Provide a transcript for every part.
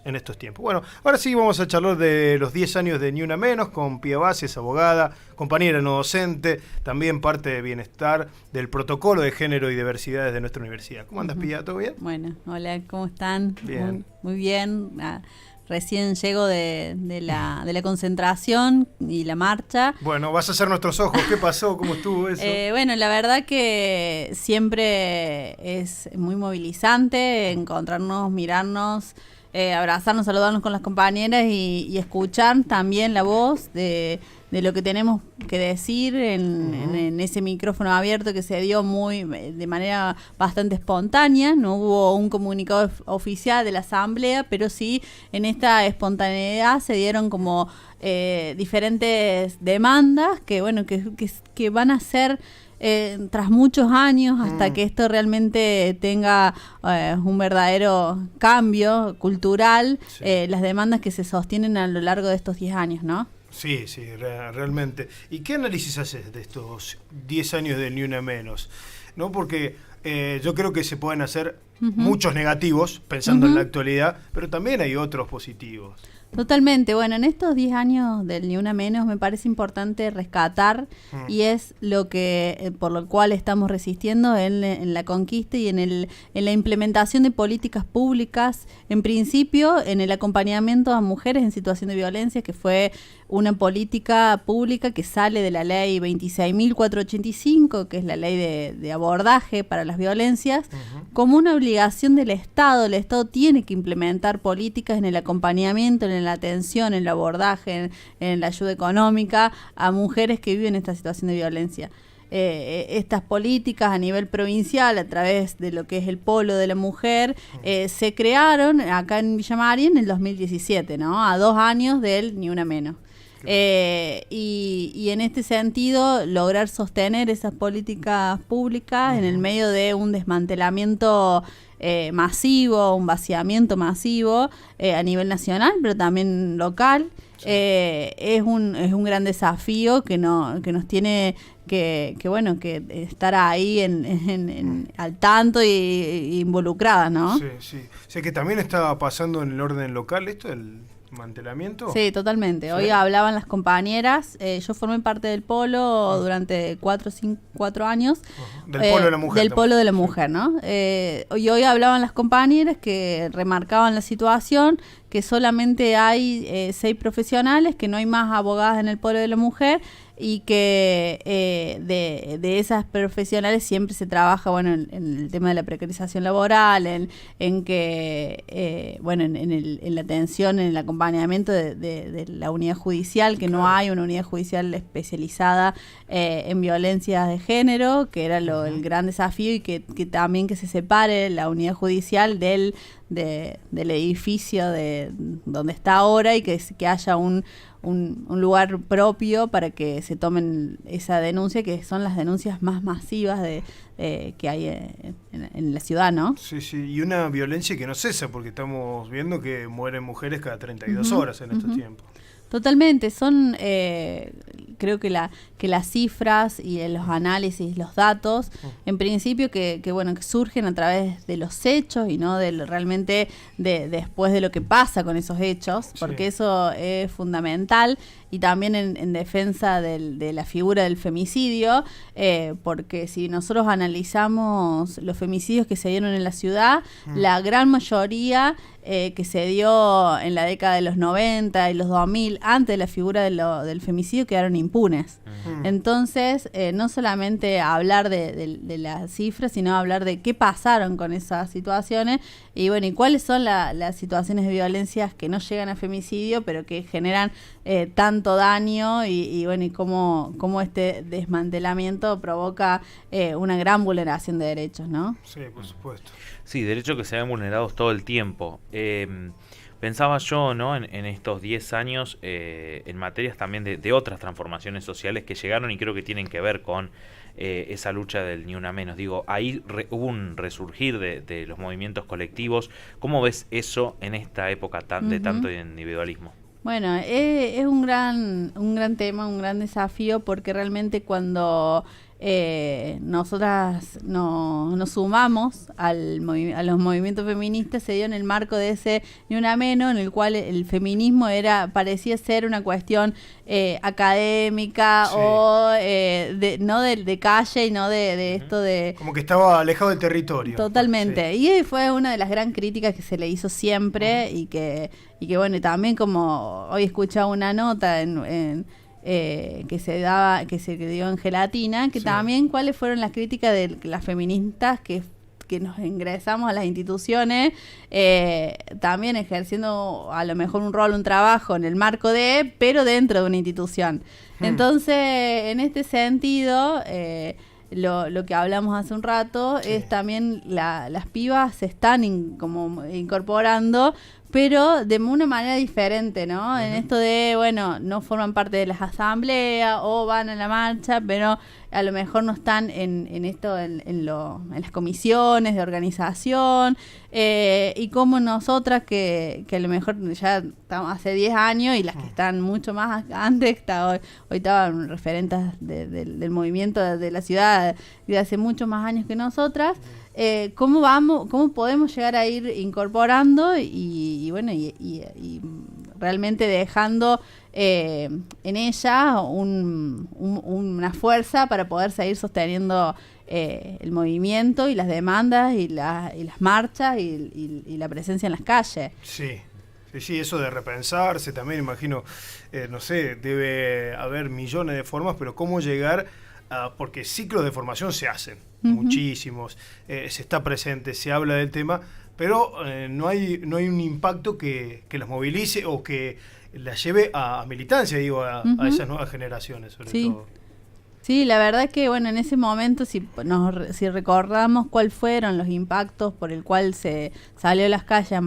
en estos tiempos. Bueno, ahora sí vamos a charlar de los 10 años de Ni Una Menos con Pía Bassi, abogada, compañera no docente, también parte de bienestar del protocolo de género y diversidades de nuestra universidad. ¿Cómo andas, Pía? ¿Todo bien? Bueno, hola, ¿cómo están? Bien. Muy bien. Recién llego de la concentración y la marcha. Bueno, vas a hacer nuestros ojos. ¿Qué pasó? ¿Cómo estuvo eso? Bueno, la verdad que siempre es muy movilizante encontrarnos, mirarnos, abrazarnos, saludarnos con las compañeras y escuchar también la voz de lo que tenemos que decir en ese micrófono abierto que se dio de manera bastante espontánea. No hubo un comunicado oficial de la asamblea, pero sí en esta espontaneidad se dieron como diferentes demandas que bueno que van a ser tras muchos años hasta que esto realmente tenga un verdadero cambio cultural, sí. Las demandas que se sostienen a lo largo de estos 10 años, ¿no? Sí, realmente. ¿Y qué análisis haces de estos 10 años de Ni Una Menos? ¿No? Porque yo creo que se pueden hacer muchos negativos, pensando en la actualidad, pero también hay otros positivos. Totalmente. Bueno, en estos 10 años del Ni Una Menos me parece importante rescatar y es lo que por lo cual estamos resistiendo en la conquista y en la implementación de políticas públicas, en principio en el acompañamiento a mujeres en situación de violencia, que fue una política pública que sale de la ley 26.485, que es la ley de abordaje para las violencias, como una obligación del Estado. El Estado tiene que implementar políticas en el acompañamiento, en la atención, en el abordaje, en la ayuda económica a mujeres que viven esta situación de violencia. Estas políticas a nivel provincial, a través de lo que es el Polo de la Mujer, se crearon acá en Villa María en el 2017, ¿no? A 2 años del Ni Una Menos. Y en este sentido lograr sostener esas políticas públicas en el medio de un desmantelamiento masivo, un vaciamiento masivo a nivel nacional, pero también local. Es un gran desafío que nos tiene que estar ahí al tanto y involucrada, ¿no? Sí. O sea que también estaba pasando en el orden local esto del mantelamiento. Sí, totalmente. Sí. Hoy hablaban las compañeras. Yo formé parte del Polo durante 4 años. Del Polo de la Mujer. Del Polo de la Mujer, ¿no? Y hoy hablaban las compañeras que remarcaban la situación, que solamente hay 6 profesionales, que no hay más abogadas en el Polo de la Mujer y que de esas profesionales siempre se trabaja en el tema de la precarización laboral, en la atención, en el acompañamiento de la unidad judicial, que no hay una unidad judicial especializada en violencias de género, que era el gran desafío, y que también que se separe la unidad judicial del edificio de donde está ahora, y que haya un lugar propio para que se tomen esa denuncia, que son las denuncias más masivas que hay en la ciudad, ¿no? Sí, y una violencia que no cesa, porque estamos viendo que mueren mujeres cada 32 horas en estos tiempos. Totalmente, son creo que las cifras y los análisis, los datos, en principio que surgen a través de los hechos y no realmente después de lo que pasa con esos hechos, porque eso es fundamental, y también en defensa de la figura del femicidio, porque si nosotros analizamos los femicidios que se dieron en la ciudad, la gran mayoría que se dio en la década de los 90 y los 2000, antes de la figura del femicidio, quedaron impunes. Entonces, no solamente hablar de las cifras, sino hablar de qué pasaron con esas situaciones y cuáles son las situaciones de violencia que no llegan a femicidio, pero que generan tanto daño y cómo este desmantelamiento provoca una gran vulneración de derechos, ¿no? Sí, por supuesto. Sí, derechos que se ven vulnerados todo el tiempo. Pensaba yo, ¿no?, en estos 10 años, en materias también de otras transformaciones sociales que llegaron y creo que tienen que ver con esa lucha del Ni Una Menos. Digo, ahí hubo un resurgir de los movimientos colectivos. ¿Cómo ves eso en esta época de tanto individualismo? Bueno, es un gran tema, un gran desafío, porque realmente cuando nosotras nos sumamos a los movimientos feministas, se dio en el marco de ese Ni Una Menos, en el cual el feminismo parecía ser una cuestión académica, sí, o no de calle y no de esto de... Como que estaba alejado del territorio. Totalmente. Sí. Y fue una de las gran críticas que se le hizo siempre, y que bueno, y también como hoy escuchaba una nota que se dio en Gelatina, que sí, también cuáles fueron las críticas de las feministas que nos ingresamos a las instituciones, también ejerciendo a lo mejor un rol, un trabajo en el marco pero dentro de una institución. Entonces, en este sentido, lo que hablamos hace un rato, sí, es también las pibas se están como incorporando, pero de una manera diferente, ¿no? En esto de, bueno, no forman parte de las asambleas o van a la marcha, pero a lo mejor no están en esto, en las comisiones de organización, y como nosotras que a lo mejor ya estamos hace 10 años, y las que están mucho más antes, hoy estaban referentes del movimiento de la ciudad de hace muchos más años que nosotras, cómo podemos llegar a ir incorporando y bueno, y realmente dejando en ella una fuerza para poder seguir sosteniendo el movimiento y las demandas y las marchas y la presencia en las calles. Sí. Sí, eso de repensarse también, imagino, no sé, debe haber millones de formas, pero cómo llegar porque ciclos de formación se hacen, muchísimos, se está presente, se habla del tema, pero no hay un impacto que las movilice o que las lleve a militancia, digo, a esas nuevas generaciones, sobre todo. Sí, la verdad es que, bueno, en ese momento, si recordamos cuáles fueron los impactos por el cual se salió a las calles a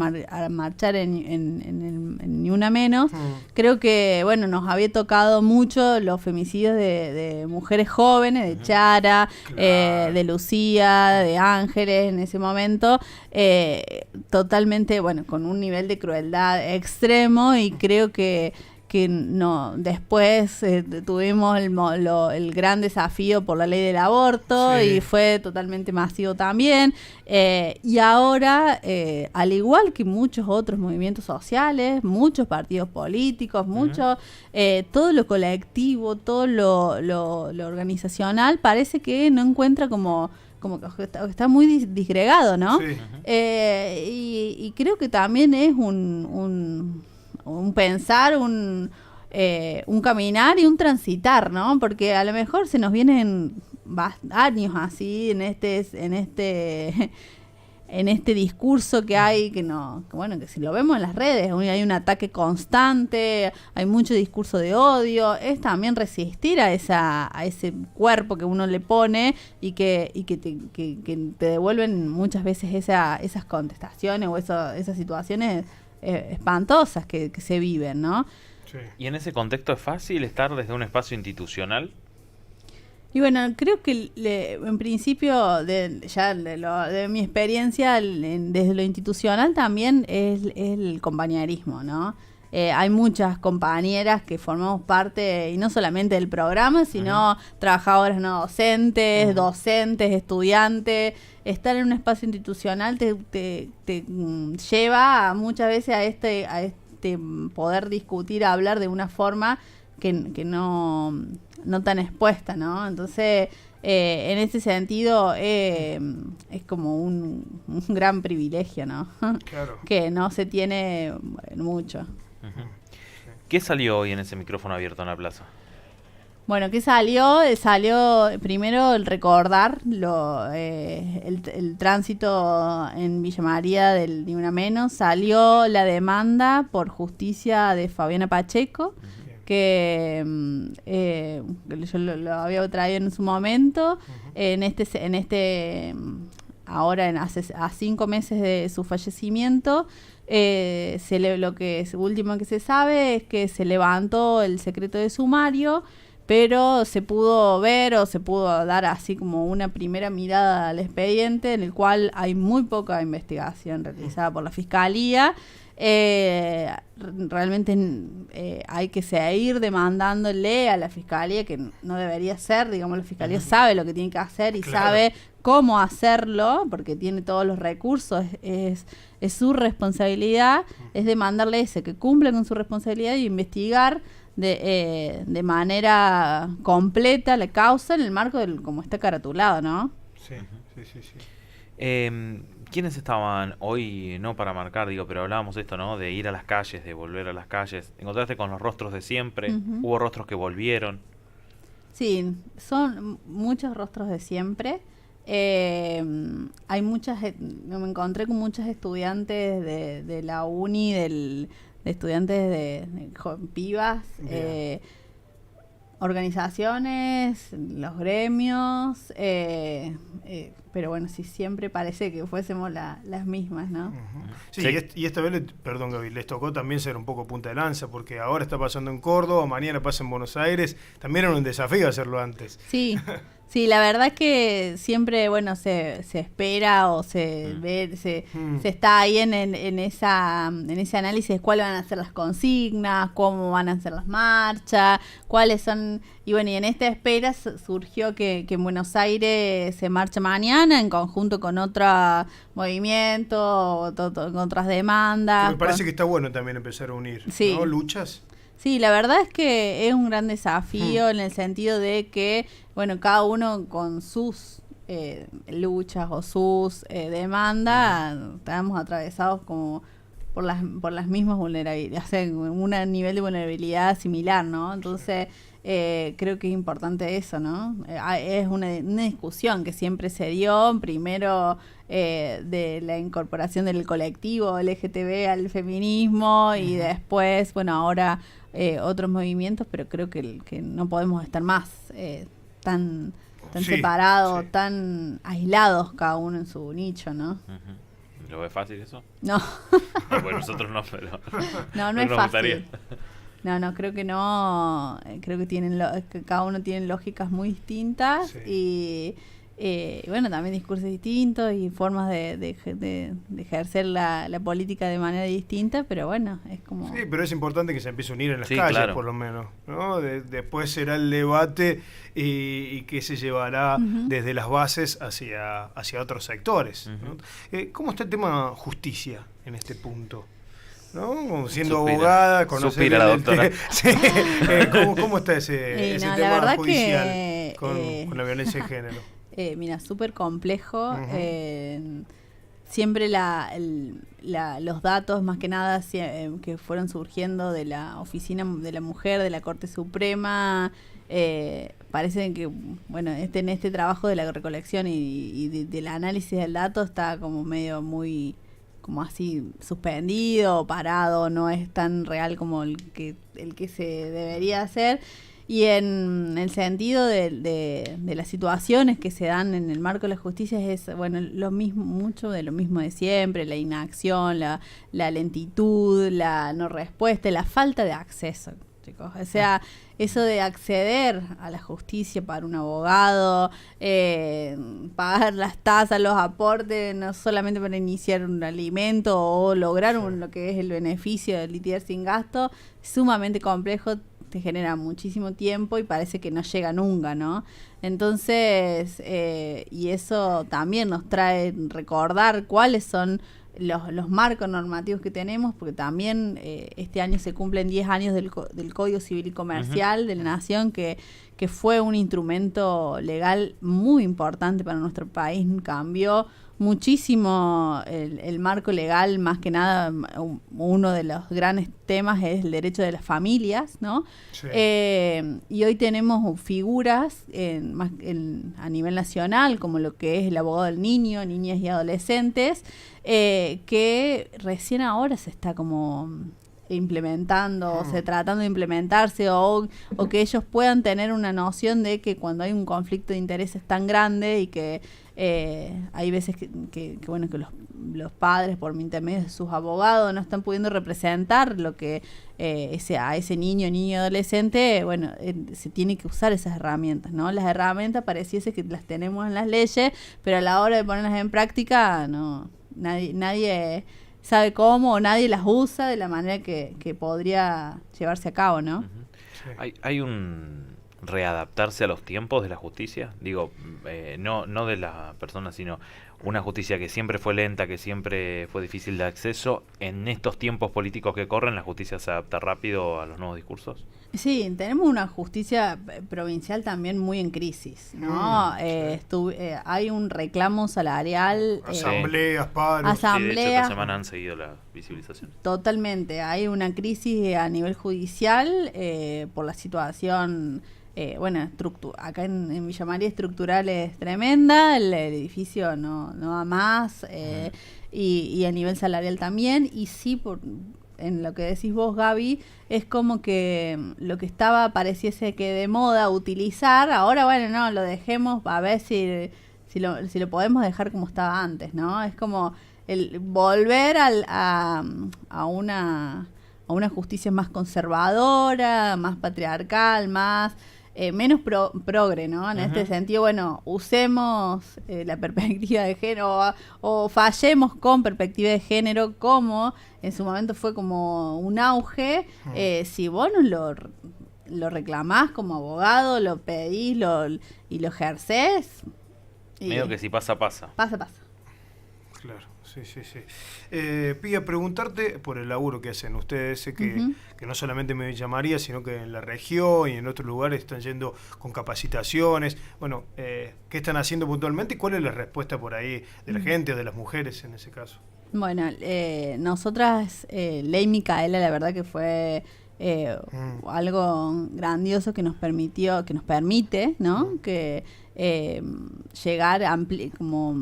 marchar en Ni Una Menos, creo que, bueno, nos había tocado mucho los femicidios de mujeres jóvenes, de Chara, claro, de Lucía, de Ángeles, en ese momento, totalmente, bueno, con un nivel de crueldad extremo, y creo que no, después tuvimos el gran desafío por la ley del aborto, sí, y fue totalmente masivo también, y ahora, al igual que muchos otros movimientos sociales, muchos partidos políticos, todo lo colectivo, todo lo organizacional, parece que no encuentra como que está muy disgregado, ¿no? Sí. Y creo que también es un pensar, un caminar y un transitar, ¿no? Porque a lo mejor se nos vienen años así en este discurso que hay, que si lo vemos en las redes, hay un ataque constante, hay mucho discurso de odio, es también resistir a ese cuerpo que uno le pone y que te devuelven muchas veces esas contestaciones o esas situaciones espantosas que se viven, ¿no? Sí. ¿Y en ese contexto es fácil estar desde un espacio institucional? Y bueno, creo que en principio, de mi experiencia, desde lo institucional también es el compañerismo, ¿no? Hay muchas compañeras que formamos parte, y no solamente del programa, sino trabajadoras no docentes, docentes, estudiantes. Estar en un espacio institucional te lleva muchas veces a este poder discutir, hablar de una forma que no tan expuesta, ¿no? Entonces, en ese sentido, es como un gran privilegio, ¿no? Claro. Que no se tiene mucho. ¿Qué salió hoy en ese micrófono abierto en la plaza? Bueno, ¿qué salió? Salió primero el recordar el tránsito en Villa María del Ni Una Menos. Salió la demanda por justicia de Fabiana Pacheco, que yo lo había traído en su momento. Ahora, a 5 meses de su fallecimiento, último que se sabe es que se levantó el secreto de sumario, pero se pudo ver o se pudo dar así como una primera mirada al expediente, en el cual hay muy poca investigación realizada por la Fiscalía, realmente hay que seguir demandándole a la Fiscalía, que no debería ser, digamos, la Fiscalía sabe lo que tiene que hacer y sabe cómo hacerlo, porque tiene todos los recursos, es su responsabilidad, es demandarle ese, que cumpla con su responsabilidad y investigar de manera completa la causa en el marco del como está caratulado, ¿no? Sí. ¿Quiénes estaban hoy, no para marcar, digo, pero hablábamos de esto, ¿no? De ir a las calles, de volver a las calles. ¿Encontraste con los rostros de siempre? ¿Hubo rostros que volvieron? Sí, son muchos rostros de siempre. Hay me encontré con muchos estudiantes de la uni, de estudiantes de pibas, organizaciones, los gremios, pero bueno, sí, siempre parece que fuésemos las mismas, ¿no? Sí, y esta vez, perdón Gaby, les tocó también ser un poco punta de lanza, porque ahora está pasando en Córdoba, mañana pasa en Buenos Aires, también era un desafío hacerlo antes. Sí. Sí, la verdad es que siempre, bueno, se espera o se ve, se está ahí en ese análisis de cuáles van a ser las consignas, cómo van a ser las marchas, cuáles son. Y bueno, y en esta espera surgió que en Buenos Aires se marcha mañana en conjunto con otro movimiento, con otras demandas. Me parece que está bueno también empezar a unir, sí, ¿no? Luchas. Sí, la verdad es que es un gran desafío en el sentido de que, bueno, cada uno con sus luchas o sus demandas, estamos atravesados como por las mismas vulnerabilidades, o sea, un nivel de vulnerabilidad similar, ¿no? Entonces, creo que es importante eso, ¿no? Es una discusión que siempre se dio, primero de la incorporación del colectivo LGTB al feminismo y después, bueno, ahora otros movimientos, pero creo que no podemos estar más tan separados, tan aislados cada uno en su nicho, ¿no? ¿Lo ves fácil eso? No. Bueno, nosotros no, pero no es fácil. No, creo que no. Creo que que cada uno tiene lógicas muy distintas y bueno, también discursos distintos y formas de ejercer la política de manera distinta, pero bueno, es como... Sí, pero es importante que se empiece a unir en las calles, claro, por lo menos, ¿no? Después será el debate y que se llevará desde las bases hacia otros sectores, ¿no? ¿Cómo está el tema justicia en este punto? ¿No? Como siendo abogada, conocer la doctora. Sí, ¿cómo está ese tema judicial con la violencia de género? Mira, súper complejo. Siempre los datos, más que nada, que fueron surgiendo de la Oficina de la Mujer, de la Corte Suprema, parecen que, bueno, en este trabajo de la recolección y del análisis del dato está como medio muy... como así suspendido, parado, no es tan real como el que se debería hacer. Y en el sentido de las situaciones que se dan en el marco de la justicia es, bueno, lo mismo, mucho de lo mismo de siempre, la inacción, la lentitud, la no respuesta, la falta de acceso, chicos. O sea, eso de acceder a la justicia para un abogado, pagar las tasas, los aportes, no solamente para iniciar un alimento o lograr lo que es el beneficio de litigar sin gasto, es sumamente complejo, te genera muchísimo tiempo y parece que no llega nunca, ¿no? Entonces, y eso también nos trae recordar cuáles son los marcos normativos que tenemos, porque también este año se cumplen 10 años del Código Civil y Comercial de la Nación, que fue un instrumento legal muy importante para nuestro país, cambió muchísimo el marco legal, más que nada uno de los grandes temas es el derecho de las familias, ¿no? Sí. Y hoy tenemos figuras a nivel nacional, como lo que es el abogado del niño, niñas y adolescentes, que recién ahora se está como implementando, o sea, tratando de implementarse o que ellos puedan tener una noción de que cuando hay un conflicto de intereses tan grande y que hay veces que bueno, que los padres por intermedio de sus abogados no están pudiendo representar lo que a ese niño y adolescente, bueno, se tiene que usar esas herramientas, ¿no? Las herramientas pareciese que las tenemos en las leyes, pero a la hora de ponerlas en práctica, no, nadie sabe cómo, o nadie las usa de la manera que podría llevarse a cabo, ¿no? Uh-huh. Sí. Hay un readaptarse a los tiempos de la justicia, digo, no de la persona, sino una justicia que siempre fue lenta, que siempre fue difícil de acceso. En estos tiempos políticos que corren, ¿la justicia se adapta rápido a los nuevos discursos? Sí, tenemos una justicia provincial también muy en crisis, ¿no? Hay un reclamo salarial. Asambleas, paros. Sí, de hecho, esta semana han seguido la visibilización. Totalmente. Hay una crisis a nivel judicial por la situación. Acá en Villa María estructural es tremenda, el edificio no da más, y a nivel salarial también, y sí, en lo que decís vos, Gaby, es como que lo que pareciese que de moda utilizar, ahora lo dejemos a ver si lo podemos dejar como estaba antes, ¿no? Es como el volver a una justicia más conservadora, más patriarcal, más... menos progre, ¿no? En este sentido, usemos la perspectiva de género o fallemos con perspectiva de género, como en su momento fue como un auge. Si vos no lo reclamás como abogado, lo pedís y lo ejercés. Medio que si pasa. Pasa. Claro. Sí. Pía, preguntarte por el laburo que hacen ustedes, sé que no solamente en Villa María, sino que en la región y en otros lugares están yendo con capacitaciones. ¿Qué están haciendo puntualmente y cuál es la respuesta por ahí de la gente o de las mujeres en ese caso? Bueno, nosotras, Ley Micaela, la verdad que fue algo grandioso que nos permite, ¿no? Que llegar como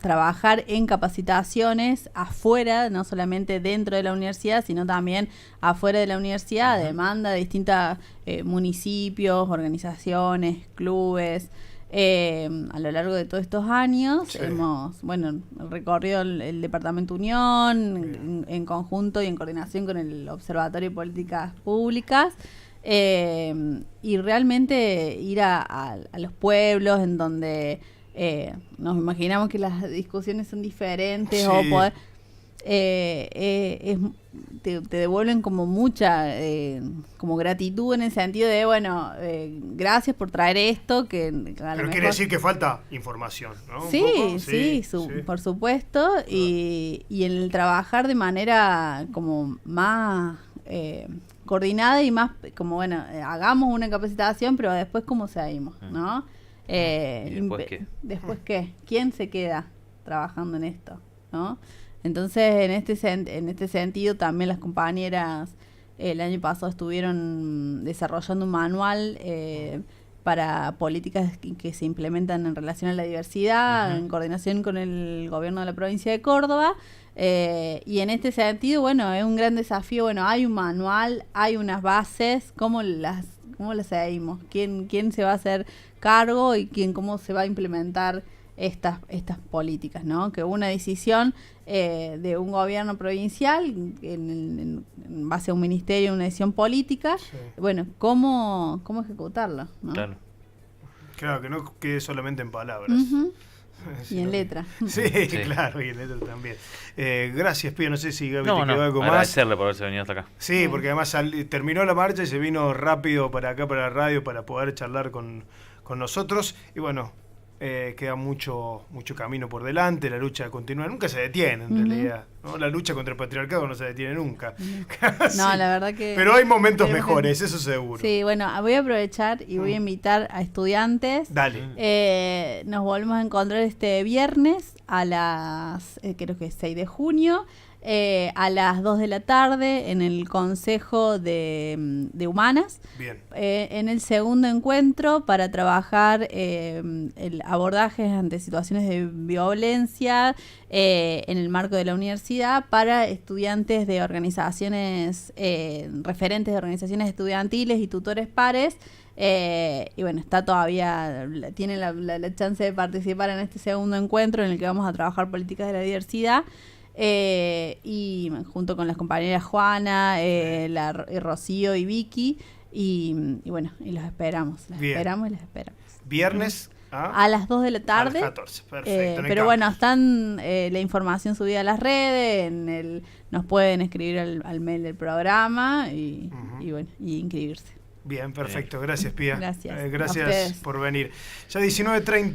trabajar en capacitaciones afuera, no solamente dentro de la universidad, sino también afuera de la universidad, a demanda de distintos municipios, organizaciones, clubes. A lo largo de todos estos años hemos recorrido el Departamento Unión en conjunto y en coordinación con el Observatorio de Políticas Públicas, y realmente ir a los pueblos en donde nos imaginamos que las discusiones son diferentes, o poder te devuelven como mucha como gratitud, en el sentido de gracias por traer esto, pero quiere decir que falta información, ¿no? Sí, por supuesto, y en el trabajar de manera como más coordinada y más como hagamos una capacitación, pero después cómo seguimos, ¿no? ¿Y después qué? ¿Después qué? ¿Quién se queda trabajando en esto, no? Entonces, en este sentido, también las compañeras el año pasado estuvieron desarrollando un manual para políticas que se implementan en relación a la diversidad, en coordinación con el gobierno de la provincia de Córdoba. Y en este sentido, es un gran desafío. Hay un manual, hay unas bases, ¿cómo las seguimos? ¿Quién se va a hacer cargo y cómo se va a implementar estas políticas, ¿no? Que hubo una decisión de un gobierno provincial en base a un ministerio, una decisión política. ¿Cómo ejecutarlo, ¿no? Claro, que no quede solamente en palabras. Y en letra. Sí, claro, y en letra también. Gracias, Pía. No sé si Gaby te quedó algo más. Agradecerle por haberse venido hasta acá. Sí, porque además terminó la marcha y se vino rápido para acá, para la radio, para poder charlar con nosotros. Y queda mucho camino por delante, la lucha continúa, nunca se detiene en realidad, ¿no? La lucha contra el patriarcado no se detiene nunca. No, la verdad que... Pero hay momentos mejores, eso seguro. Sí, voy a aprovechar y voy a invitar a estudiantes. Dale. Nos volvemos a encontrar este viernes a las, creo que es 6 de junio, a las 2 de la tarde en el Consejo de Humanas. Bien. En el segundo encuentro para trabajar el abordaje ante situaciones de violencia en el marco de la universidad para estudiantes de organizaciones, referentes de organizaciones estudiantiles y tutores pares. Está todavía, tiene la chance de participar en este segundo encuentro en el que vamos a trabajar políticas de la diversidad. Y junto con las compañeras Juana, Rocío y Vicky, y los esperamos. Las esperamos. Viernes a las 2 de la tarde. A las 14, perfecto. Pero bueno, están la información subida a las redes, nos pueden escribir al mail del programa y bueno, y inscribirse. Bien, perfecto. Gracias, Pía. Gracias. Gracias por venir. Ya 19:30.